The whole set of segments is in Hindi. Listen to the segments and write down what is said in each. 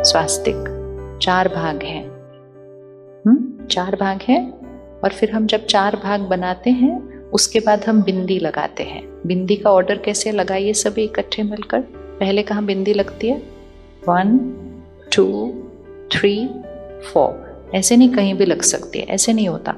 स्वास्तिक 4 भाग हैं। 4 भाग हैं। और फिर हम जब 4 भाग बनाते हैं उसके बाद हम बिंदी लगाते हैं। बिंदी का ऑर्डर कैसे लगाइए सभी इकट्ठे मिलकर। पहले कहाँ बिंदी लगती है? 1 2 3 4। ऐसे नहीं, कहीं भी लग सकती है, ऐसे नहीं होता।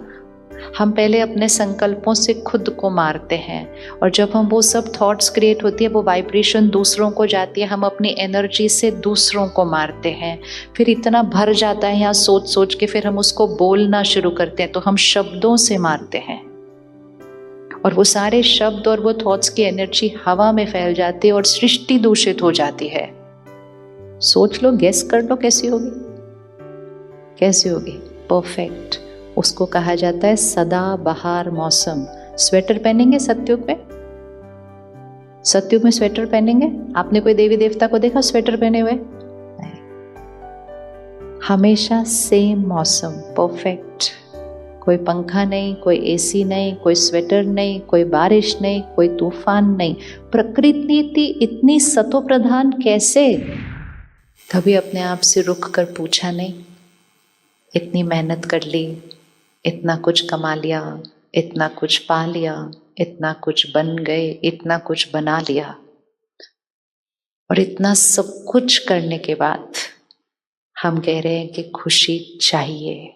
हम पहले अपने संकल्पों से खुद को मारते हैं और जब हम वो सब थॉट्स क्रिएट होती है, वो वाइब्रेशन दूसरों को जाती है, हम अपनी एनर्जी से दूसरों को मारते हैं। फिर इतना भर जाता है यहाँ सोच सोच के, फिर हम उसको बोलना शुरू करते हैं, तो हम शब्दों से मारते हैं और वो सारे शब्द और वो थॉट्स की एनर्जी हवा में फैल जाती है और सृष्टि दूषित हो जाती है। सोच लो, गेस कर लो कैसी होगी, कैसी होगी? परफेक्ट। उसको कहा जाता है सदा बहार मौसम। स्वेटर पहनेंगे सतयुग में? सतयुग में स्वेटर पहनेंगे? आपने कोई देवी देवता को देखा स्वेटर पहने हुए? नहीं। हमेशा सेम मौसम, परफेक्ट। कोई पंखा नहीं, कोई एसी नहीं, कोई स्वेटर नहीं, कोई बारिश नहीं, कोई तूफान नहीं। प्रकृति इतनी सतो प्रधान कैसे? कभी अपने आप से रुक कर पूछा नहीं? इतनी मेहनत कर ली, इतना कुछ कमा लिया, इतना कुछ पा लिया, इतना कुछ बन गए, इतना कुछ बना लिया, और इतना सब कुछ करने के बाद हम कह रहे हैं कि खुशी चाहिए।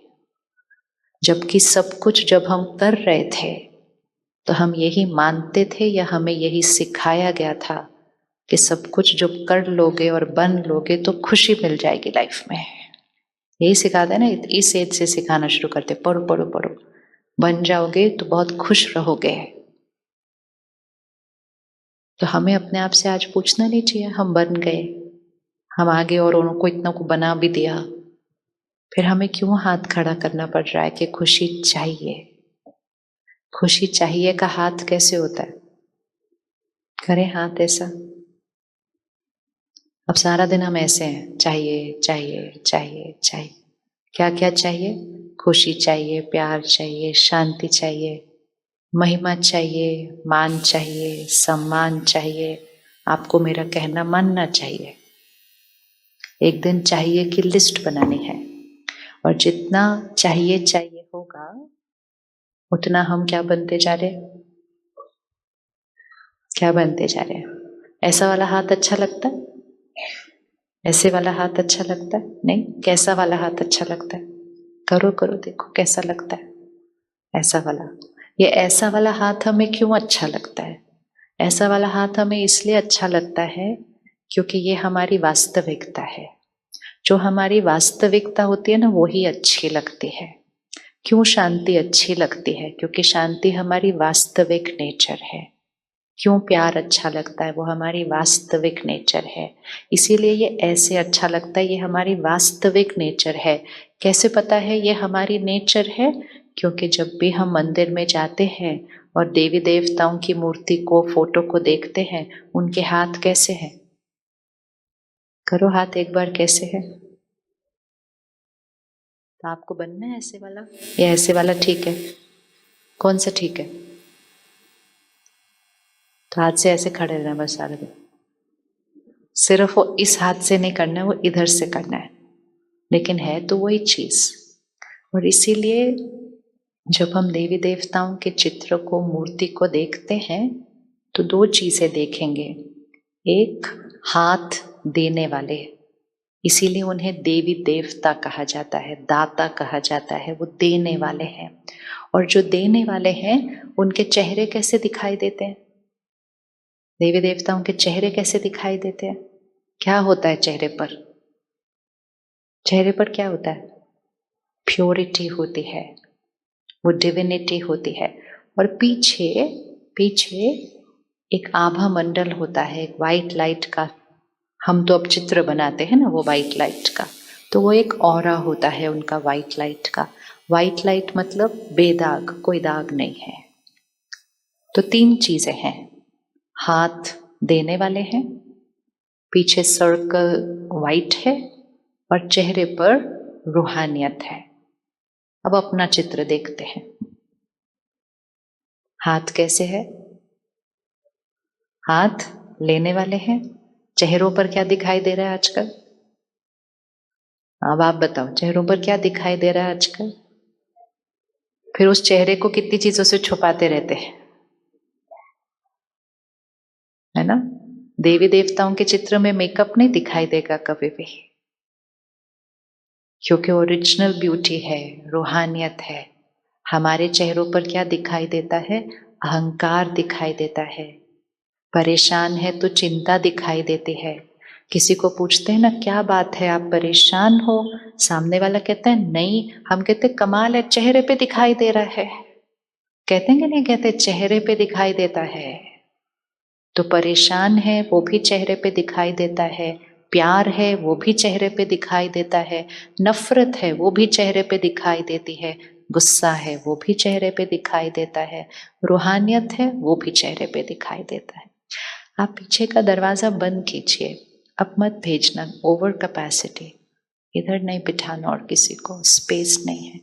जबकि सब कुछ जब हम कर रहे थे तो हम यही मानते थे या हमें यही सिखाया गया था कि सब कुछ जो कर लोगे और बन लोगे तो खुशी मिल जाएगी लाइफ में। यही सिखाते हैं ना, इस एज से सिखाना शुरू करते, पढ़ो पढ़ो पढ़ो, बन जाओगे तो बहुत खुश रहोगे। तो हमें अपने आप से आज पूछना नहीं चाहिए, हम बन गए, हम आगे और उनको इतना को बना भी दिया, फिर हमें क्यों हाथ खड़ा करना पड़ रहा है कि खुशी चाहिए? खुशी चाहिए का हाथ कैसे होता है? करें हाथ ऐसा। अब सारा दिन हम ऐसे हैं, चाहिए चाहिए चाहिए चाहिए। क्या क्या चाहिए? खुशी चाहिए, प्यार चाहिए, शांति चाहिए, महिमा चाहिए, मान चाहिए, सम्मान चाहिए, आपको मेरा कहना मानना चाहिए। एक दिन चाहिए की लिस्ट बनानी है और जितना चाहिए चाहिए होगा उतना हम क्या बनते जा रहे हैं? क्या बनते जा रहे हैं? ऐसा वाला हाथ अच्छा लगता है? ऐसे वाला हाथ अच्छा लगता है? नहीं। कैसा वाला हाथ अच्छा लगता है? करो करो, देखो कैसा लगता है ऐसा वाला। ये ऐसा वाला हाथ हमें क्यों अच्छा लगता है? ऐसा वाला हाथ हमें इसलिए अच्छा लगता है क्योंकि ये हमारी वास्तविकता है। जो हमारी वास्तविकता होती है ना, वो ही अच्छी लगती है। क्यों शांति अच्छी लगती है? क्योंकि शांति हमारी वास्तविक नेचर है। क्यों प्यार अच्छा लगता है? वो हमारी वास्तविक नेचर है। इसीलिए ये ऐसे अच्छा लगता है, ये हमारी वास्तविक नेचर है। कैसे पता है ये हमारी नेचर है? क्योंकि जब भी हम मंदिर में जाते हैं और देवी देवताओं की मूर्ति को, फोटो को देखते हैं, उनके हाथ कैसे हैं? करो हाथ एक बार, कैसे है? तो आपको बनना है ऐसे वाला या ऐसे वाला? ठीक है, कौन सा ठीक है? तो हाथ से ऐसे खड़े रहना बस सारा दिन। सिर्फ वो इस हाथ से नहीं करना है, वो इधर से करना है, लेकिन है तो वही चीज। और इसीलिए जब हम देवी देवताओं के चित्र को, मूर्ति को देखते हैं तो 2 चीजें देखेंगे। एक, हाथ देने वाले, इसीलिए उन्हें देवी देवता कहा जाता है, दाता कहा जाता है, वो देने वाले हैं। और जो देने वाले हैं उनके चेहरे कैसे दिखाई देते हैं? देवी देवताओं के चेहरे कैसे दिखाई देते हैं? क्या होता है चेहरे पर? चेहरे पर क्या होता है? प्योरिटी होती है, वो डिविनिटी होती है। और पीछे पीछे एक आभा मंडल होता है, एक वाइट लाइट का। हम तो अब चित्र बनाते हैं ना वो वाइट लाइट का, तो वो एक ऑरा होता है उनका वाइट लाइट का। वाइट लाइट मतलब बेदाग, कोई दाग नहीं है। तो 3 चीजें हैं, हाथ देने वाले हैं, पीछे सर्कल वाइट है, और चेहरे पर रूहानियत है। अब अपना चित्र देखते हैं, हाथ कैसे है? हाथ लेने वाले हैं, चेहरों पर क्या दिखाई दे रहा है आजकल? अब आप बताओ चेहरों पर क्या दिखाई दे रहा है आजकल? फिर उस चेहरे को कितनी चीजों से छुपाते रहते हैं, है ना? देवी देवताओं के चित्र में मेकअप नहीं दिखाई देगा कभी भी, क्योंकि ओरिजिनल ब्यूटी है, रूहानियत है। हमारे चेहरों पर क्या दिखाई देता है? अहंकार दिखाई देता है। परेशान है तो चिंता दिखाई देती है। किसी को पूछते हैं ना क्या बात है आप परेशान हो, सामने वाला कहता है नहीं, हम कहते कमाल है चेहरे पे दिखाई दे रहा है। कहते हैं कि नहीं कहते चेहरे पे दिखाई देता है। तो परेशान है वो भी चेहरे पे दिखाई देता है, प्यार है वो भी चेहरे पे दिखाई देता है, नफरत है वो भी चेहरे पे दिखाई देती है, गुस्सा है वो भी चेहरे पे दिखाई देता है, रूहानियत है वो भी चेहरे पे दिखाई देता है। आप पीछे का दरवाजा बंद कीजिए, अब मत भेजना, ओवर कैपेसिटी, इधर नहीं बिठाना और किसी को, स्पेस नहीं है।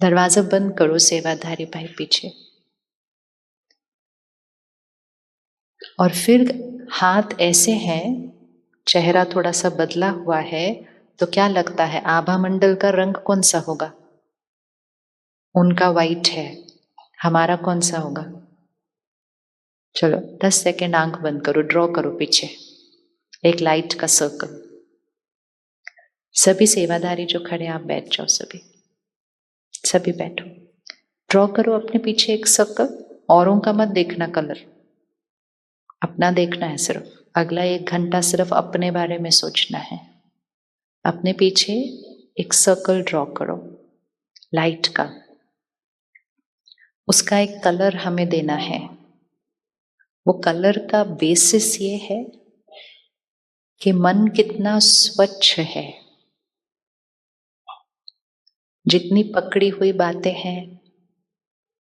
दरवाजा बंद करो सेवाधारी भाई पीछे। और फिर हाथ ऐसे हैं, चेहरा थोड़ा सा बदला हुआ है, तो क्या लगता है आभा मंडल का रंग कौन सा होगा? उनका वाइट है, हमारा कौन सा होगा? चलो 10 सेकेंड आंख बंद करो, ड्रॉ करो पीछे एक लाइट का सर्कल। सभी सेवाधारी जो खड़े आप बैठ जाओ, सभी सभी बैठो। ड्रॉ करो अपने पीछे एक सर्कल, औरों का मत देखना कलर, अपना देखना है सिर्फ। अगला 1 घंटा सिर्फ अपने बारे में सोचना है। अपने पीछे एक सर्कल ड्रॉ करो लाइट का, उसका एक कलर हमें देना है। वो कलर का बेसिस ये है कि मन कितना स्वच्छ है, जितनी पकड़ी हुई बातें हैं,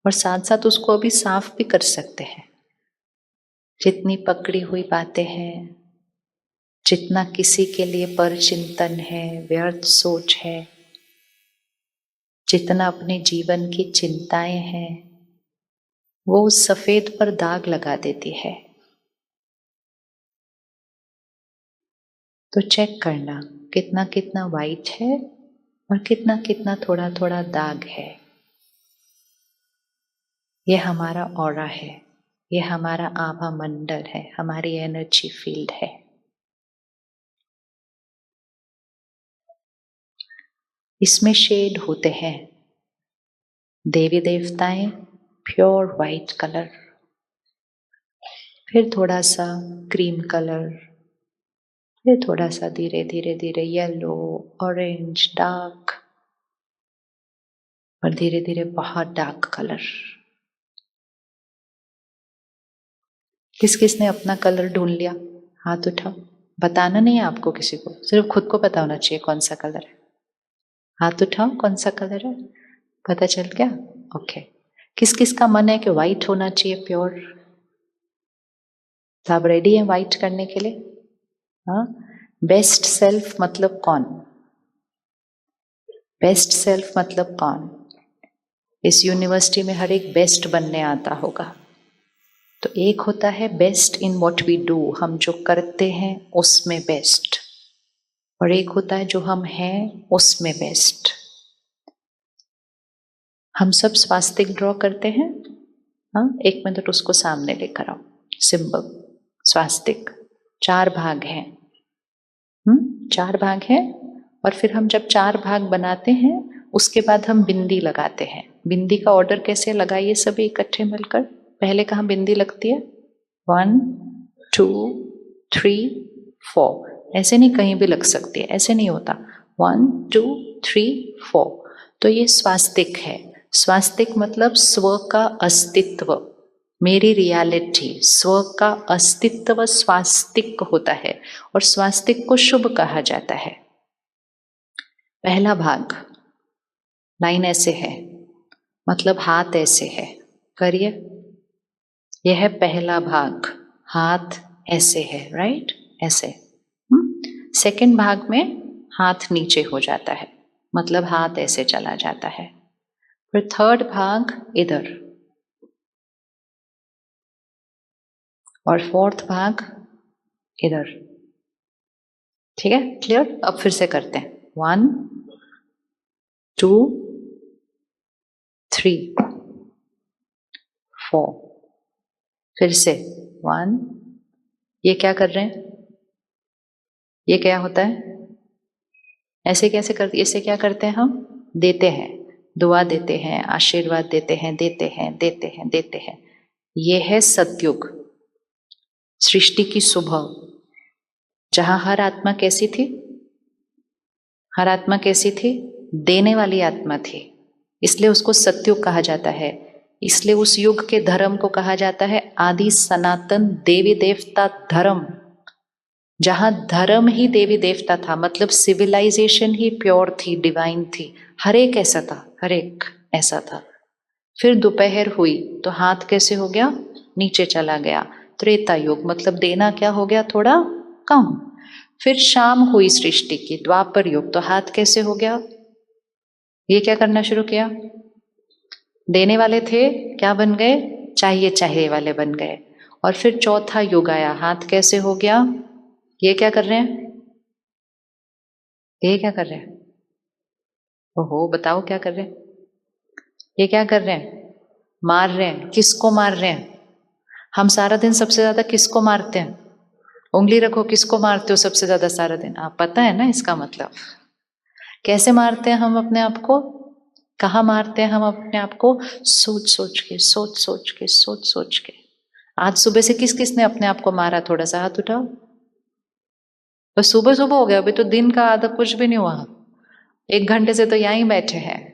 और साथ साथ उसको अभी साफ भी कर सकते हैं। जितनी पकड़ी हुई बातें हैं, जितना किसी के लिए पर चिंतन है, व्यर्थ सोच है, जितना अपने जीवन की चिंताएं हैं, वो उस सफेद पर दाग लगा देती है। तो चेक करना कितना कितना वाइट है और कितना कितना थोड़ा थोड़ा दाग है। ये हमारा ऑरा है, ये हमारा आभा मंडल है, हमारी एनर्जी फील्ड है। इसमें शेड होते हैं, देवी देवताएं प्योर वाइट कलर, फिर थोड़ा सा क्रीम कलर, फिर थोड़ा सा धीरे धीरे धीरे येलो, ऑरेंज, डार्क, और धीरे धीरे बहुत डार्क कलर। किस किस ने अपना कलर ढूंढ लिया? हाथ उठाओ। बताना नहीं है आपको किसी को, सिर्फ खुद को पता होना चाहिए कौन सा कलर है। हाथ उठाओ, कौन सा कलर है? पता चल गया? ओके। किस किस का मन है कि वाइट होना चाहिए प्योर? तो आप रेडी हैं वाइट करने के लिए? हाँ। बेस्ट सेल्फ मतलब कौन? बेस्ट सेल्फ मतलब कौन? इस यूनिवर्सिटी में हर एक बेस्ट बनने आता होगा। तो एक होता है best in what we do, हम जो करते हैं उसमें बेस्ट, और एक होता है जो हम हैं उसमें बेस्ट। हम सब स्वास्तिक ड्रॉ करते हैं। हाँ, 1 मिनट उसको सामने लेकर आओ। सिंबल स्वास्तिक 4 भाग हैं। 4 भाग हैं। और फिर हम जब 4 भाग बनाते हैं उसके बाद हम बिंदी लगाते हैं। बिंदी का ऑर्डर कैसे लगाइए सभी इकट्ठे मिलकर। पहले कहाँ बिंदी लगती है? 1 2 3 4, ऐसे नहीं कहीं भी लग सकती है, ऐसे नहीं होता। 1 2 3 4। तो ये स्वास्तिक है। स्वास्तिक मतलब स्व का अस्तित्व, मेरी रियलिटी, स्व का अस्तित्व स्वास्तिक होता है, और स्वास्तिक को शुभ कहा जाता है। पहला भाग लाइन ऐसे है, मतलब हाथ ऐसे है, करिए। यह है पहला भाग, हाथ ऐसे है, राइट, ऐसे। सेकंड भाग में हाथ नीचे हो जाता है, मतलब हाथ ऐसे चला जाता है। फिर थर्ड भाग इधर, और फोर्थ भाग इधर। ठीक है, क्लियर? अब फिर से करते हैं। 1 2 3 4। फिर से 1। ये क्या कर रहे हैं? ये क्या होता है? ऐसे कैसे करते? इससे क्या करते हैं हम? देते हैं, दुआ देते हैं, आशीर्वाद देते हैं, देते हैं, देते हैं, देते हैं। ये है सतयुग, सृष्टि की सुबह, जहां हर आत्मा कैसी थी? हर आत्मा कैसी थी? देने वाली आत्मा थी, इसलिए उसको सतयुग कहा जाता है। इसलिए उस युग के धर्म को कहा जाता है आदि सनातन देवी देवता धर्म, जहां धर्म ही देवी देवता था, मतलब सिविलाइजेशन ही प्योर थी, डिवाइन थी। हर एक ऐसा था, हर एक ऐसा था। फिर दोपहर हुई तो हाथ कैसे हो गया? नीचे चला गया। त्रेता युग, मतलब देना क्या हो गया? थोड़ा कम। फिर शाम हुई सृष्टि की, द्वापर युग, तो हाथ कैसे हो गया? ये क्या करना शुरू किया? देने वाले थे, क्या बन गए? चाहिए चाहिए वाले बन गए। और फिर चौथा युग आया, हाथ कैसे हो गया? ये क्या कर रहे हैं? ये क्या कर रहे हैं? ओहो, बताओ क्या कर रहे हैं? ये क्या कर रहे हैं? मार रहे हैं। किसको मार रहे हैं? हम सारा दिन सबसे ज्यादा किसको मारते हैं? उंगली रखो, किसको मारते हो सबसे ज्यादा सारा दिन? आप पता है ना इसका मतलब? कैसे मारते हैं हम अपने आप को? कहाँ मारते हैं हम अपने आप को? सोच सोच के, सोच सोच के, सोच सोच के। आज सुबह से किस किस ने अपने आप को मारा? थोड़ा सा हाथ उठाओ। बस सुबह सुबह हो गया, अभी तो दिन का आधा कुछ भी नहीं हुआ। 1 घंटे से तो यहीं बैठे हैं।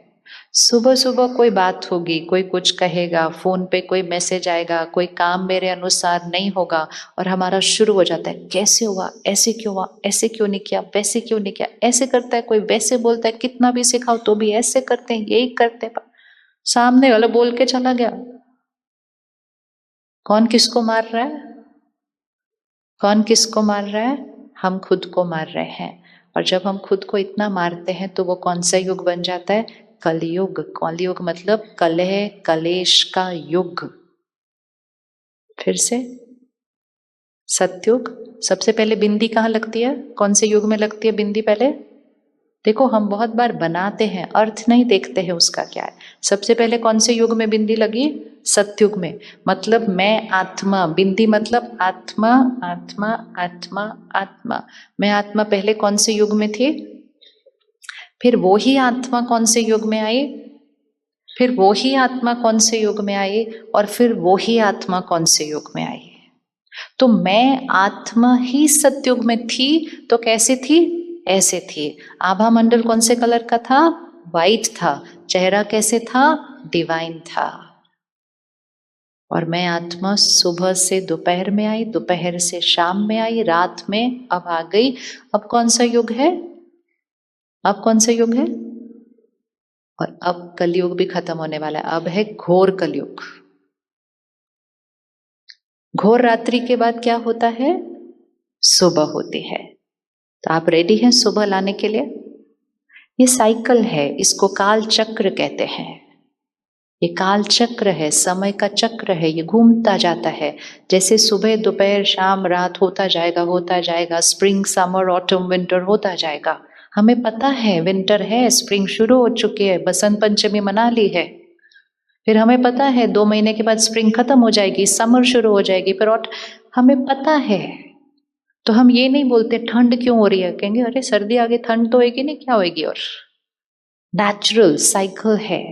सुबह सुबह कोई बात होगी, कोई कुछ कहेगा, फोन पे कोई मैसेज आएगा, कोई काम मेरे अनुसार नहीं होगा, और हमारा शुरू हो जाता है, कैसे हुआ, ऐसे क्यों हुआ, ऐसे क्यों नहीं किया, वैसे क्यों नहीं किया, ऐसे करता है, कोई वैसे बोलता है, कितना भी सिखाओ तो भी ऐसे करते हैं, यही करते हैं। सामने वाला बोल के चला गया। कौन किसको मार रहा है? कौन किसको मार रहा है? हम खुद को मार रहे हैं। और जब हम खुद को इतना मारते हैं तो वो कौन सा युग बन जाता है? कलयुग। कलयुग मतलब कलह कलेश का युग। फिर से सतयुग। सबसे पहले बिंदी कहाँ लगती है? कौन से युग में लगती है बिंदी पहले? देखो, हम बहुत बार बनाते हैं, अर्थ नहीं देखते हैं उसका क्या है। सबसे पहले कौन से युग में बिंदी लगी? सतयुग में। मतलब मैं आत्मा, बिंदी मतलब आत्मा, आत्मा, आत्मा, आत्मा। मैं आत्मा पहले कौन से युग में थी? फिर वो ही आत्मा कौन से युग में आई? फिर वो ही आत्मा कौन से युग में आई? और फिर वो ही आत्मा कौन से युग में आई? तो मैं आत्मा ही सतयुग में थी, तो कैसे थी? ऐसे थी। आभा मंडल कौन से कलर का था? वाइट था। चेहरा कैसे था? डिवाइन था। और मैं आत्मा सुबह से दोपहर में आई, दोपहर से शाम में आई, रात में अब आ गई। अब कौन सा युग है? अब कौन सा युग है? और अब कलयुग भी खत्म होने वाला है। अब है घोर कलयुग। घोर रात्रि के बाद क्या होता है? सुबह होती है। तो आप रेडी हैं सुबह लाने के लिए? ये साइकिल है, इसको काल चक्र कहते हैं। ये काल चक्र है, समय का चक्र है, ये घूमता जाता है। जैसे सुबह दोपहर शाम रात होता जाएगा, होता जाएगा। स्प्रिंग समर ऑटम विंटर होता जाएगा। हमें पता है विंटर है, स्प्रिंग शुरू हो चुकी है, बसंत पंचमी मना ली है। फिर हमें पता है 2 महीने के बाद स्प्रिंग खत्म हो जाएगी, समर शुरू हो जाएगी, फिर हमें पता है। तो हम ये नहीं बोलते ठंड क्यों हो रही है, कहेंगे अरे सर्दी आ गई, ठंड तो होगी नहीं, क्या होगी? और नेचुरल साइकिल है।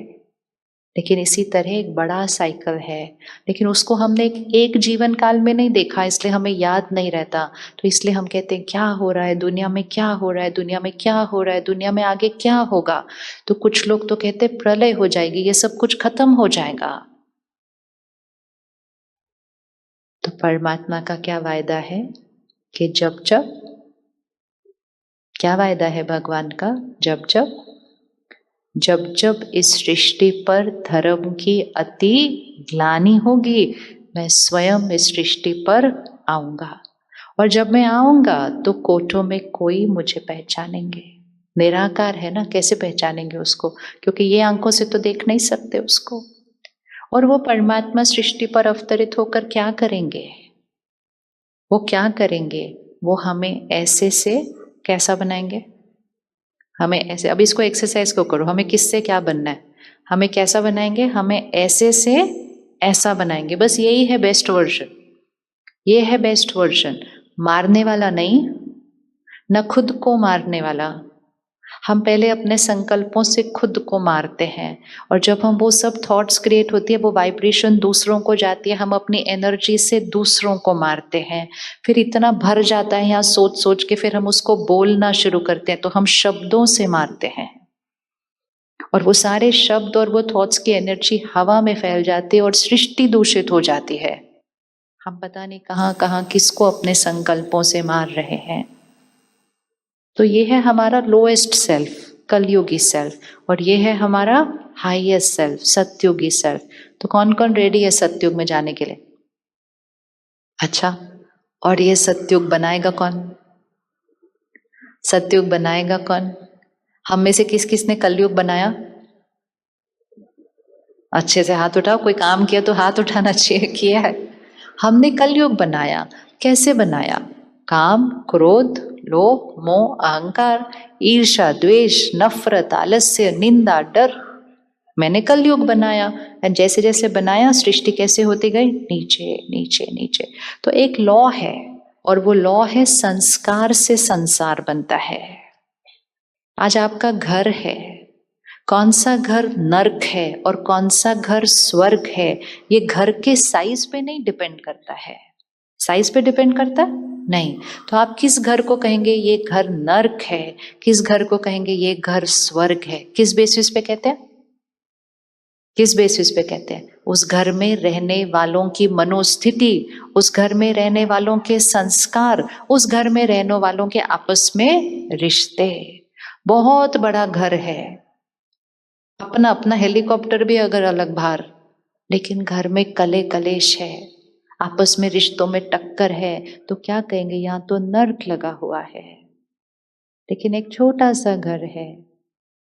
लेकिन इसी तरह एक बड़ा साइकिल है, लेकिन उसको हमने एक जीवन काल में नहीं देखा, इसलिए हमें याद नहीं रहता। तो इसलिए हम कहते हैं क्या हो रहा है दुनिया में, क्या हो रहा है दुनिया में, क्या हो रहा है दुनिया में, आगे क्या होगा? तो कुछ लोग तो कहते हैं प्रलय हो जाएगी, ये सब कुछ खत्म हो जाएगा। तो परमात्मा का क्या वायदा है कि जब जब, क्या वायदा है भगवान का? जब जब, जब जब इस सृष्टि पर धर्म की अति ग्लानि होगी, मैं स्वयं इस सृष्टि पर आऊंगा। और जब मैं आऊंगा तो कोठों में कोई मुझे पहचानेंगे। निराकार है ना, कैसे पहचानेंगे उसको? क्योंकि ये आंखों से तो देख नहीं सकते उसको। और वो परमात्मा सृष्टि पर अवतरित होकर क्या करेंगे? वो क्या करेंगे? वो हमें ऐसे से कैसा बनाएंगे? हमें ऐसे, अब इसको एक्सरसाइज को करो, हमें किससे क्या बनना है, हमें कैसा बनाएंगे, हमें ऐसे से ऐसा बनाएंगे, बस यही है बेस्ट वर्जन, ये है बेस्ट वर्जन। मारने वाला नहीं, न खुद को मारने वाला। हम पहले अपने संकल्पों से खुद को मारते हैं, और जब हम वो सब थॉट्स क्रिएट होती है, वो वाइब्रेशन दूसरों को जाती है, हम अपनी एनर्जी से दूसरों को मारते हैं। फिर इतना भर जाता है यहाँ सोच सोच के, फिर हम उसको बोलना शुरू करते हैं, तो हम शब्दों से मारते हैं, और वो सारे शब्द और वो थॉट्स की एनर्जी हवा में फैल जाती है और सृष्टि दूषित हो जाती है। हम पता नहीं कहाँ कहाँ किसको अपने संकल्पों से मार रहे हैं। तो ये है हमारा लोएस्ट सेल्फ, कलयुगी सेल्फ, और ये है हमारा हाईएस्ट सेल्फ, सतयुगी सेल्फ। तो कौन कौन रेडी है सतयुग में जाने के लिए? अच्छा, और ये सतयुग बनाएगा कौन? सतयुग बनाएगा कौन? हम में से किस किस ने कलयुग बनाया? अच्छे से हाथ उठाओ, कोई काम किया तो हाथ उठाना चाहिए, किया है। हमने कलयुग बनाया। कैसे बनाया? काम, क्रोध, लोभ, मोह, अहंकार, ईर्ष्या, द्वेष, नफरत, आलस्य, निंदा, डर, मैंने कलयुग बनाया। एंड जैसे जैसे बनाया, सृष्टि कैसे होती गई? नीचे नीचे नीचे। तो एक लॉ है, और वो लॉ है संस्कार से संसार बनता है। आज आपका घर है, कौन सा घर नर्क है और कौन सा घर स्वर्ग है, ये घर के साइज पे नहीं डिपेंड करता है। साइज पे डिपेंड करता है? नहीं। तो आप किस घर को कहेंगे ये घर नर्क है, किस घर को कहेंगे ये घर स्वर्ग है? किस बेसिस पे कहते हैं? किस बेसिस पे कहते हैं? उस घर में रहने वालों की मनोस्थिति, उस घर में रहने वालों के संस्कार, उस घर में रहने वालों के आपस में रिश्ते। बहुत बड़ा घर है, अपना अपना हेलीकॉप्टर भी अगर अलग बाहर, लेकिन घर में कले कलेश है, आपस में रिश्तों में टक्कर है, तो क्या कहेंगे? यहाँ तो नर्क लगा हुआ है। लेकिन एक छोटा सा घर है,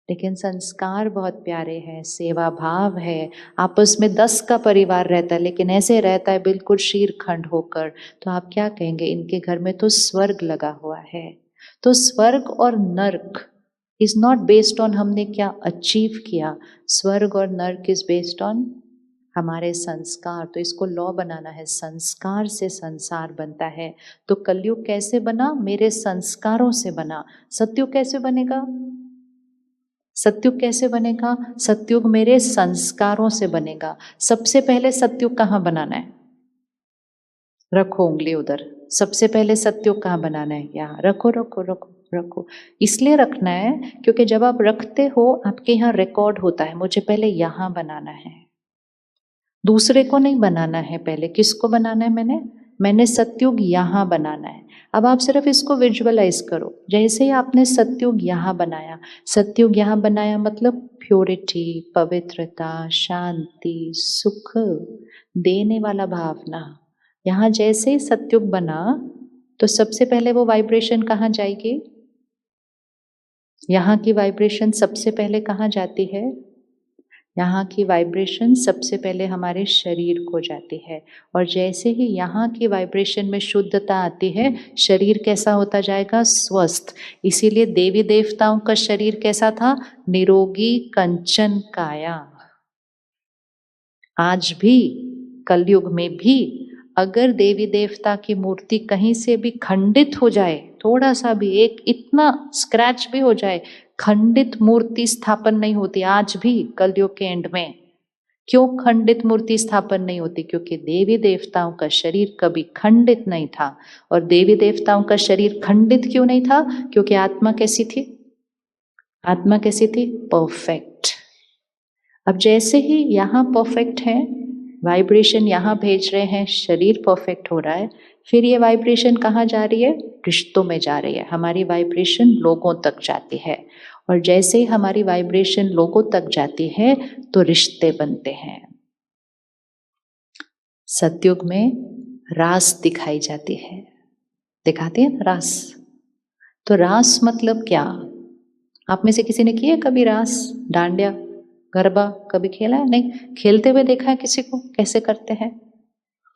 लेकिन संस्कार बहुत प्यारे हैं, सेवा भाव है, आपस में 10 का परिवार रहता है, लेकिन ऐसे रहता है बिल्कुल शीरखंड होकर, तो आप क्या कहेंगे? इनके घर में तो स्वर्ग लगा हुआ है। तो स्वर्ग और नर्क इज नॉट बेस्ड ऑन हमने क्या अचीव किया, स्वर्ग और नर्क इज बेस्ड ऑन हमारे संस्कार। तो इसको लॉ बनाना है, संस्कार से संसार बनता है। तो कलयुग कैसे बना? मेरे संस्कारों से बना। सतयुग कैसे बनेगा? सतयुग कैसे बनेगा? सतयुग मेरे संस्कारों से बनेगा। सबसे पहले सतयुग कहाँ बनाना है? रखो उंगली उधर। सबसे पहले सतयुग कहाँ बनाना है? यहाँ रखो रखो रखो रखो। इसलिए रखना है क्योंकि जब आप रखते हो, आपके यहाँ रिकॉर्ड होता है, मुझे पहले यहाँ बनाना है, दूसरे को नहीं बनाना है। पहले किसको बनाना है? मैंने सतयुग यहाँ बनाना है। अब आप सिर्फ इसको विजुअलाइज करो, जैसे ही आपने सतयुग यहाँ बनाया, सतयुग यहाँ बनाया मतलब प्योरिटी, पवित्रता, शांति, सुख देने वाला भावना। यहाँ जैसे ही सतयुग बना, तो सबसे पहले वो वाइब्रेशन कहाँ जाएगी? यहाँ की वाइब्रेशन सबसे पहले कहाँ जाती है? यहाँ की वाइब्रेशन सबसे पहले हमारे शरीर को जाती है, और जैसे ही यहाँ की वाइब्रेशन में शुद्धता आती है, शरीर कैसा होता जाएगा? स्वस्थ। इसीलिए देवी देवताओं का शरीर कैसा था? निरोगी कंचन काया। आज भी कलयुग में भी अगर देवी देवता की मूर्ति कहीं से भी खंडित हो जाए, थोड़ा सा भी, एक इतना स्क्रैच भी हो जाए, खंडित मूर्ति स्थापन नहीं होती आज भी कलयुग के एंड में। क्यों खंडित मूर्ति स्थापन नहीं होती? क्योंकि देवी देवताओं का शरीर कभी खंडित नहीं था। और देवी देवताओं का शरीर खंडित क्यों नहीं था? क्योंकि आत्मा कैसी थी? आत्मा कैसी थी? परफेक्ट। अब जैसे ही यहाँ परफेक्ट है, वाइब्रेशन यहाँ भेज रहे हैं, शरीर परफेक्ट हो रहा है, फिर ये वाइब्रेशन कहाँ जा रही है? रिश्तों में जा रही है। हमारी वाइब्रेशन लोगों तक जाती है, और जैसे ही हमारी वाइब्रेशन लोगों तक जाती है तो रिश्ते बनते हैं। सतयुग में रास दिखाई जाती है, दिखाती है ना रास। तो रास मतलब क्या? आप में से किसी ने किया कभी रास, डांडिया, गरबा कभी खेला है? नहीं खेलते हुए देखा है किसी को कैसे करते हैं?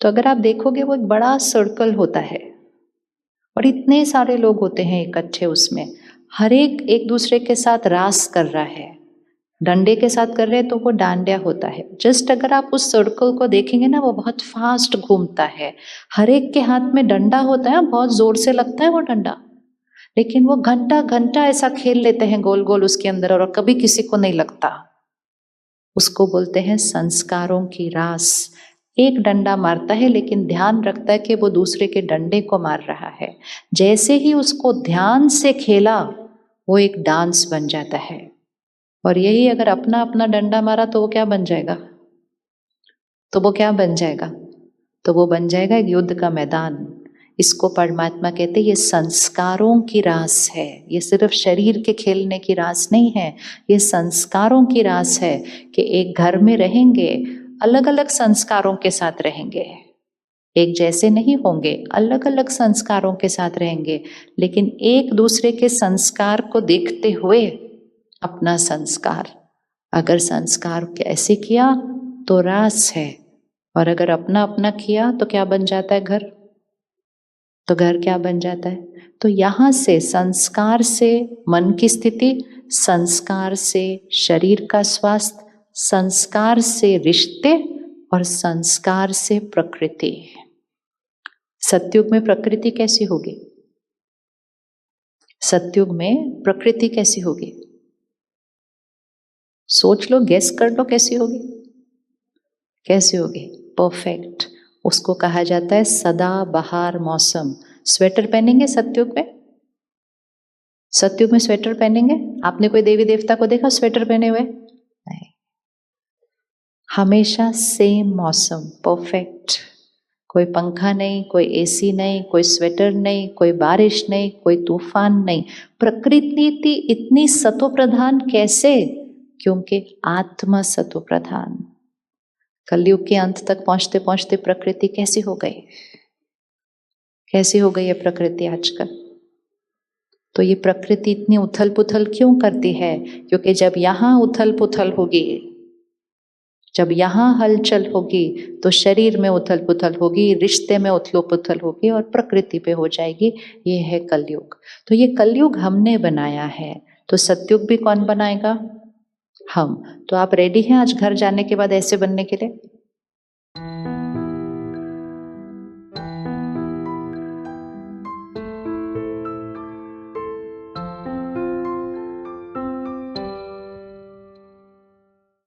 तो अगर आप देखोगे, वो एक बड़ा सर्कल होता है और इतने सारे लोग होते हैं इकट्ठे उसमें। हर एक दूसरे के साथ रास कर रहा है। डंडे के साथ कर रहे हैं तो वो डांडिया होता है। जस्ट अगर आप उस सर्कल को देखेंगे ना, वो बहुत फास्ट घूमता है। हर एक के हाथ में डंडा होता है, बहुत जोर से लगता है वो डंडा, लेकिन वो घंटा घंटा ऐसा खेल लेते हैं गोल गोल उसके अंदर, और कभी किसी को नहीं लगता। उसको बोलते हैं संस्कारों की रास। एक डंडा मारता है लेकिन ध्यान रखता है कि वो दूसरे के डंडे को मार रहा है। जैसे ही उसको ध्यान से खेला, वो एक डांस बन जाता है। और यही अगर अपना अपना डंडा मारा तो वो क्या बन जाएगा? तो वो क्या बन जाएगा? तो वो बन जाएगा एक युद्ध का मैदान। इसको परमात्मा कहते हैं ये संस्कारों की रास है। ये सिर्फ शरीर के खेलने की रास नहीं है, ये संस्कारों की रास है कि एक घर में रहेंगे, अलग अलग संस्कारों के साथ रहेंगे, एक जैसे नहीं होंगे, अलग अलग संस्कारों के साथ रहेंगे, लेकिन एक दूसरे के संस्कार को देखते हुए अपना संस्कार, अगर संस्कार कैसे किया तो रास है, और अगर अपना अपना किया तो क्या बन जाता है? घर। तो घर क्या बन जाता है? तो यहां से संस्कार से मन की स्थिति, संस्कार से शरीर का स्वास्थ्य, संस्कार से रिश्ते, और संस्कार से प्रकृति। सतयुग में प्रकृति कैसी होगी? सतयुग में प्रकृति कैसी होगी? सोच लो, गेस कर लो कैसी होगी? कैसी होगी? परफेक्ट। उसको कहा जाता है सदा बहार मौसम। स्वेटर पहनेंगे सतयुग में? सतयुग में स्वेटर पहनेंगे? आपने कोई देवी देवता को देखा स्वेटर पहने हुए? नहीं। हमेशा सेम मौसम, परफेक्ट। कोई पंखा नहीं, कोई एसी नहीं, कोई स्वेटर नहीं, कोई बारिश नहीं, कोई तूफान नहीं। प्रकृति इतनी सतो प्रधान कैसे? क्योंकि आत्मा सतो प्रधान। कलयुग के अंत तक पहुंचते पहुंचते प्रकृति कैसी हो गई? कैसी हो गई है प्रकृति आजकल? तो ये प्रकृति इतनी उथल पुथल क्यों करती है? क्योंकि जब यहाँ उथल पुथल होगी, जब यहाँ हलचल होगी, तो शरीर में उथल पुथल होगी, रिश्ते में उथल पुथल होगी, और प्रकृति पे हो जाएगी। ये है कलयुग। तो ये कलयुग हमने बनाया है, तो सतयुग भी कौन बनाएगा? हम। तो आप रेडी हैं आज घर जाने के बाद ऐसे बनने के लिए?